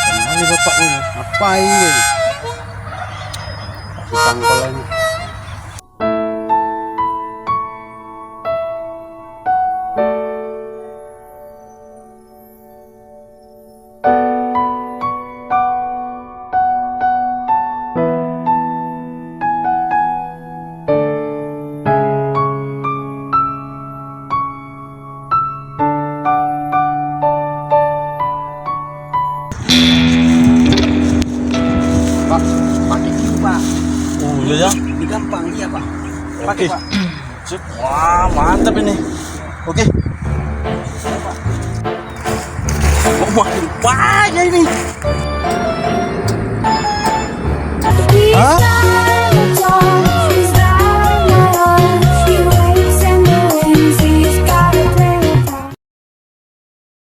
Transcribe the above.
Kembali bapak ini, ngapain ini? Kasih tangkol lagi. Pak, pakai itu pak. Oh iya ya. Ini gampang iya pak. Pakai Oke. pak. Sip. Wah mantap ini. Oke. Pak. Oh banyak ini.